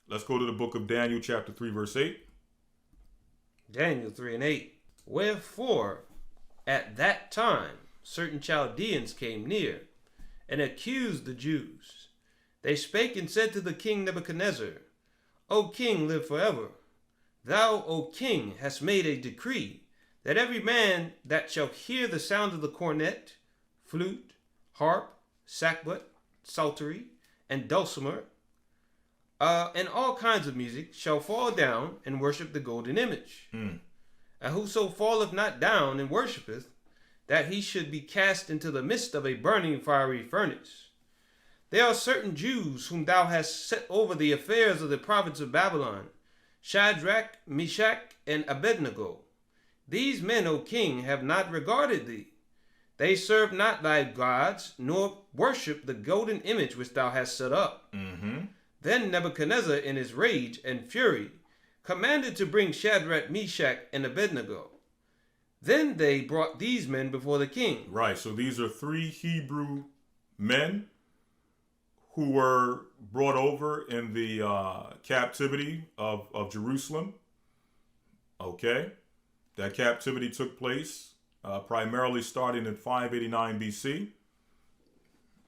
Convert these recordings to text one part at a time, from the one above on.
Let's go to the book of Daniel, chapter 3, verse 8. Daniel 3 and 8. Wherefore, at that time, certain Chaldeans came near, and accused the Jews. They spake and said to the king Nebuchadnezzar, O king, live forever. Thou, O king, hast made a decree, that every man that shall hear the sound of the cornet, flute, harp, sackbut, psaltery, and dulcimer, and all kinds of music, shall fall down and worship the golden image. And whoso falleth not down and worshipeth, that he should be cast into the midst of a burning fiery furnace. There are certain Jews whom thou hast set over the affairs of the province of Babylon, Shadrach, Meshach, and Abednego. These men, O king, have not regarded thee. They serve not thy gods, nor worship the golden image which thou hast set up. Then Nebuchadnezzar, in his rage and fury, commanded to bring Shadrach, Meshach, and Abednego. Then they brought these men before the king. Right, so these are three Hebrew men who were brought over in the captivity of Jerusalem. Okay, that captivity took place primarily starting in 589 BC.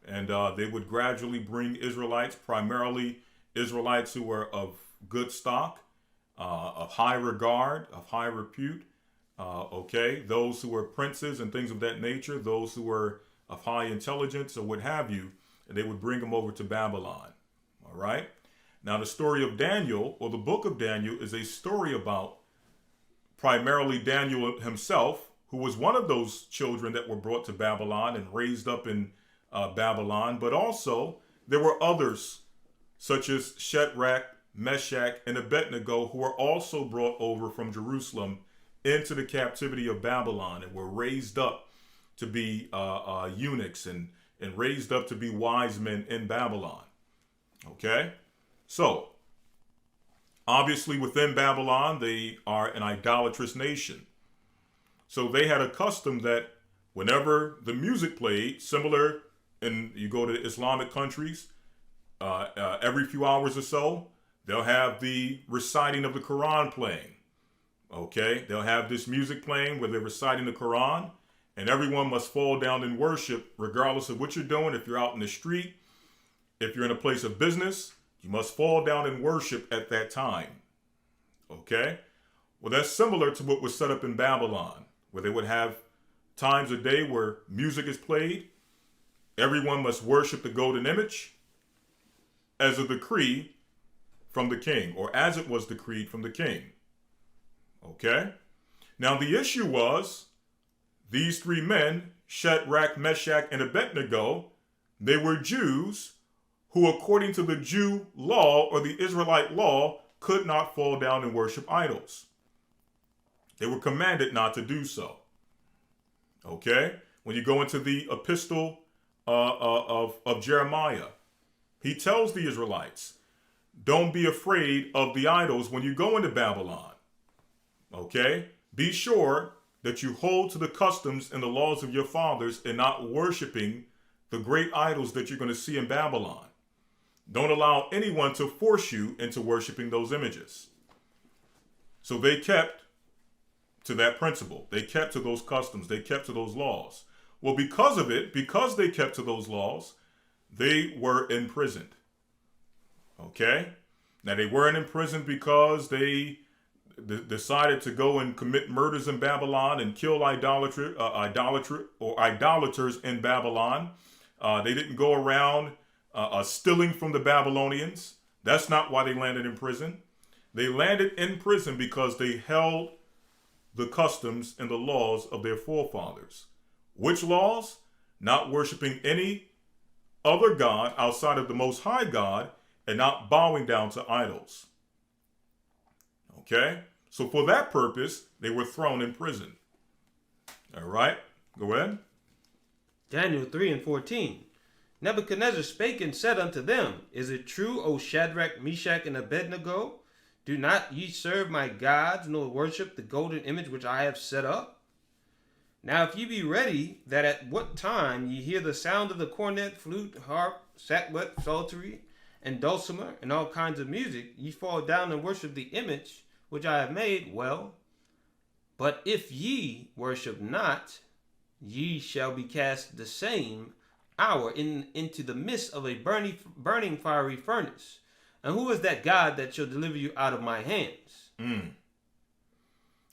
And they would gradually bring Israelites, primarily Israelites who were of good stock, of high regard, of high repute. Okay, those who were princes and things of that nature, those who were of high intelligence or what have you, and they would bring them over to Babylon. All right. Now, the story of Daniel, or the book of Daniel, is a story about primarily Daniel himself, who was one of those children that were brought to Babylon and raised up in Babylon, but also there were others such as Shadrach, Meshach, and Abednego who were also brought over from Jerusalem into the captivity of Babylon and were raised up to be eunuchs and raised up to be wise men in Babylon. Okay, so obviously within Babylon they are an idolatrous nation. So they had a custom that whenever the music played, similar, and you go to Islamic countries, every few hours or so, they'll have the reciting of the Quran playing. Okay, they'll have this music playing where they're reciting the Quran, and everyone must fall down and worship, regardless of what you're doing. If you're out in the street, if you're in a place of business, you must fall down and worship at that time. Okay, well, that's similar to what was set up in Babylon, where they would have times a day where music is played. Everyone must worship the golden image as a decree from the king, or as it was decreed from the king. Okay? Now, the issue was these three men, Shadrach, Meshach, and Abednego, they were Jews who, according to the Jew law or the Israelite law, could not fall down and worship idols. They were commanded not to do so. Okay? When you go into the epistle of Jeremiah, he tells the Israelites, don't be afraid of the idols when you go into Babylon. Okay? Be sure that you hold to the customs and the laws of your fathers and not worshiping the great idols that you're going to see in Babylon. Don't allow anyone to force you into worshiping those images. So they kept to that principle. They kept to those customs. They kept to those laws. Well, because of it, because they kept to those laws, they were imprisoned. Okay? Now, they weren't imprisoned because they decided to go and commit murders in Babylon and kill idolaters in Babylon. They didn't go around stealing from the Babylonians. That's not why they landed in prison. They landed in prison because they held the customs and the laws of their forefathers. Which laws? Not worshiping any other god outside of the Most High God and not bowing down to idols. Okay? So for that purpose, they were thrown in prison. All right? Go ahead. Daniel 3 and 14. Nebuchadnezzar spake and said unto them, Is it true, O Shadrach, Meshach, and Abednego? Do not ye serve my gods, nor worship the golden image which I have set up? Now if ye be ready, that at what time ye hear the sound of the cornet, flute, harp, sackbut, psaltery, and dulcimer, and all kinds of music, ye fall down and worship the image which I have made, well. But if ye worship not, ye shall be cast the same hour into the midst of a burning fiery furnace. And who is that God that shall deliver you out of my hands?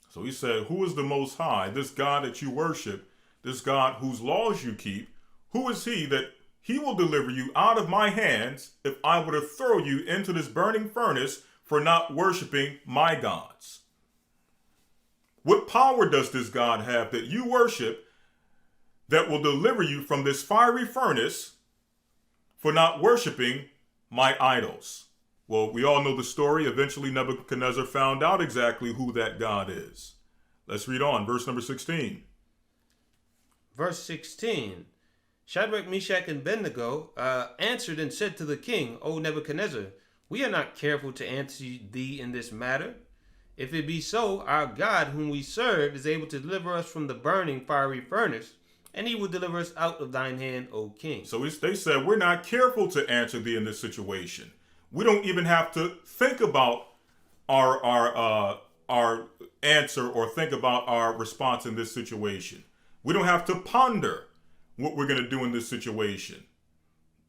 So he said, who is the Most High, this God that you worship, this God whose laws you keep? Who is he that he will deliver you out of my hands if I were to throw you into this burning furnace for not worshiping my gods? What power does this God have that you worship that will deliver you from this fiery furnace for not worshiping my idols? Well, we all know the story. Eventually, Nebuchadnezzar found out exactly who that God is. Let's read on. Verse number 16. Verse 16. Shadrach, Meshach, and Abednego answered and said to the king, O Nebuchadnezzar, we are not careful to answer thee in this matter. If it be so, our God whom we serve is able to deliver us from the burning fiery furnace, and he will deliver us out of thine hand, O king. So they said, we're not careful to answer thee in this situation. We don't even have to think about our answer or think about our response in this situation. We don't have to ponder what we're going to do in this situation.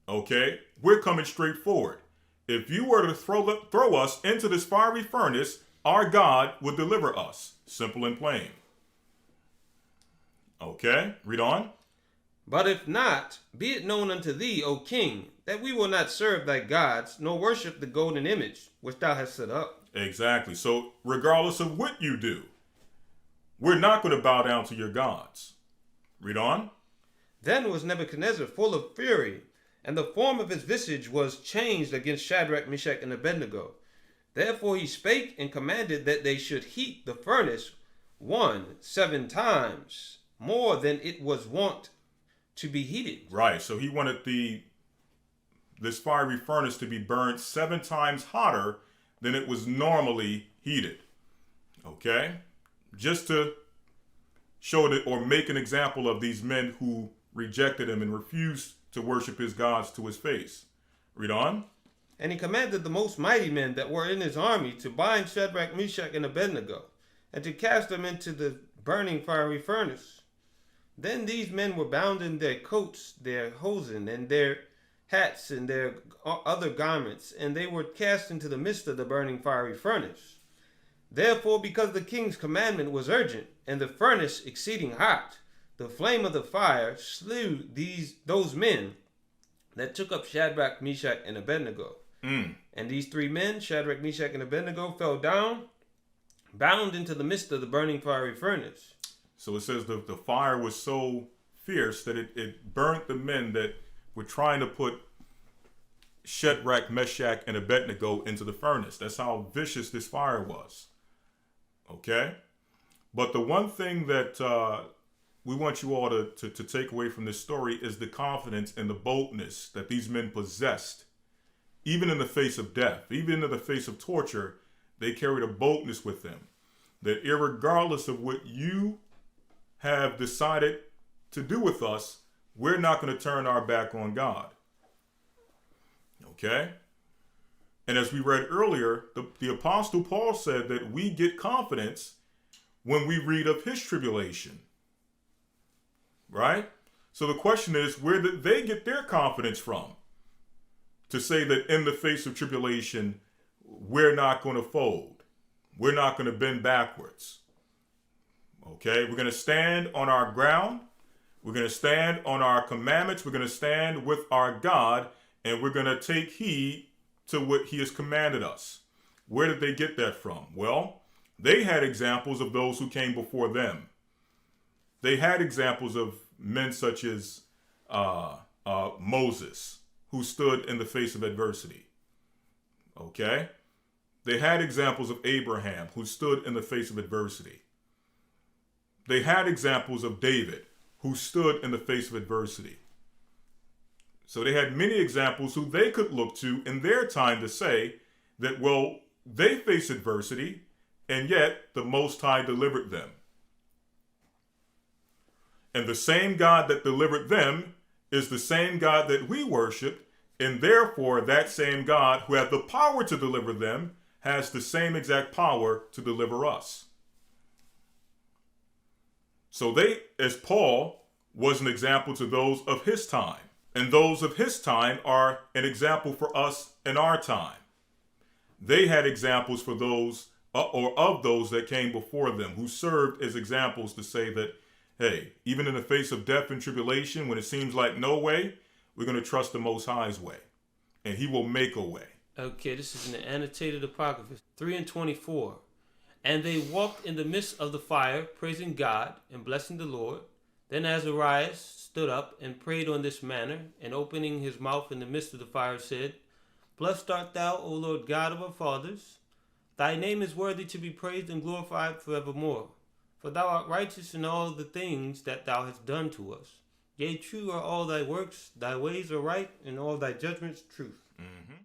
Okay? We're coming straight forward. If you were to throw us into this fiery furnace, our God would deliver us. Simple and plain. Okay? Read on. But if not, be it known unto thee, O king, that we will not serve thy gods, nor worship the golden image which thou hast set up. Exactly. So regardless of what you do, we're not going to bow down to your gods. Read on. Then was Nebuchadnezzar full of fury, and the form of his visage was changed against Shadrach, Meshach, and Abednego. Therefore he spake and commanded that they should heat the furnace 7 times more than it was wont to be heated. Right. So he wanted this fiery furnace to be burned 7 times hotter than it was normally heated. Okay? Just to show that or make an example of these men who rejected him and refused to worship his gods to his face. Read on. And he commanded the most mighty men that were in his army to bind Shadrach, Meshach, and Abednego, and to cast them into the burning fiery furnace. Then these men were bound in their coats, their hosen, and their hats, and their other garments, and they were cast into the midst of the burning fiery furnace. Therefore, because the king's commandment was urgent, and the furnace exceeding hot, the flame of the fire slew those men that took up Shadrach, Meshach, and Abednego. And these 3 men, Shadrach, Meshach, and Abednego, fell down, bound into the midst of the burning fiery furnace. So it says the fire was so fierce that it burnt the men that were trying to put Shadrach, Meshach, and Abednego into the furnace. That's how vicious this fire was. Okay? But the one thing that we want you all to take away from this story is the confidence and the boldness that these men possessed. Even in the face of death, even in the face of torture, they carried a boldness with them. That irregardless of what you have decided to do with us, we're not going to turn our back on God. Okay? And as we read earlier, the Apostle Paul said that we get confidence when we read of his tribulation. Right? So the question is, where did they get their confidence from? To say that in the face of tribulation, we're not going to fold. We're not going to bend backwards. Okay? We're going to stand on our ground. We're going to stand on our commandments. We're going to stand with our God, and we're going to take heed to what he has commanded us. Where did they get that from? Well, they had examples of those who came before them. They had examples of men such as Moses, who stood in the face of adversity. Okay? They had examples of Abraham, who stood in the face of adversity. They had examples of David, who stood in the face of adversity. So they had many examples who they could look to in their time to say that, well, they faced adversity, and yet the Most High delivered them. And the same God that delivered them is the same God that we worship And therefore, that same God who had the power to deliver them has the same exact power to deliver us. So they, as Paul, was an example to those of his time. And those of his time are an example for us in our time. They had examples for those or of those that came before them, who served as examples to say that, hey, even in the face of death and tribulation, when it seems like no way, we're going to trust the Most High's way, and he will make a way. Okay, this is in the annotated Apocrypha 3:24. And they walked in the midst of the fire, praising God and blessing the Lord. Then Azarias stood up and prayed on this manner, and opening his mouth in the midst of the fire said, Blessed art thou, O Lord God of our fathers. Thy name is worthy to be praised and glorified forevermore. For thou art righteous in all the things that thou hast done to us. Yea, true are all thy works, thy ways are right, and all thy judgments truth. Mm-hmm.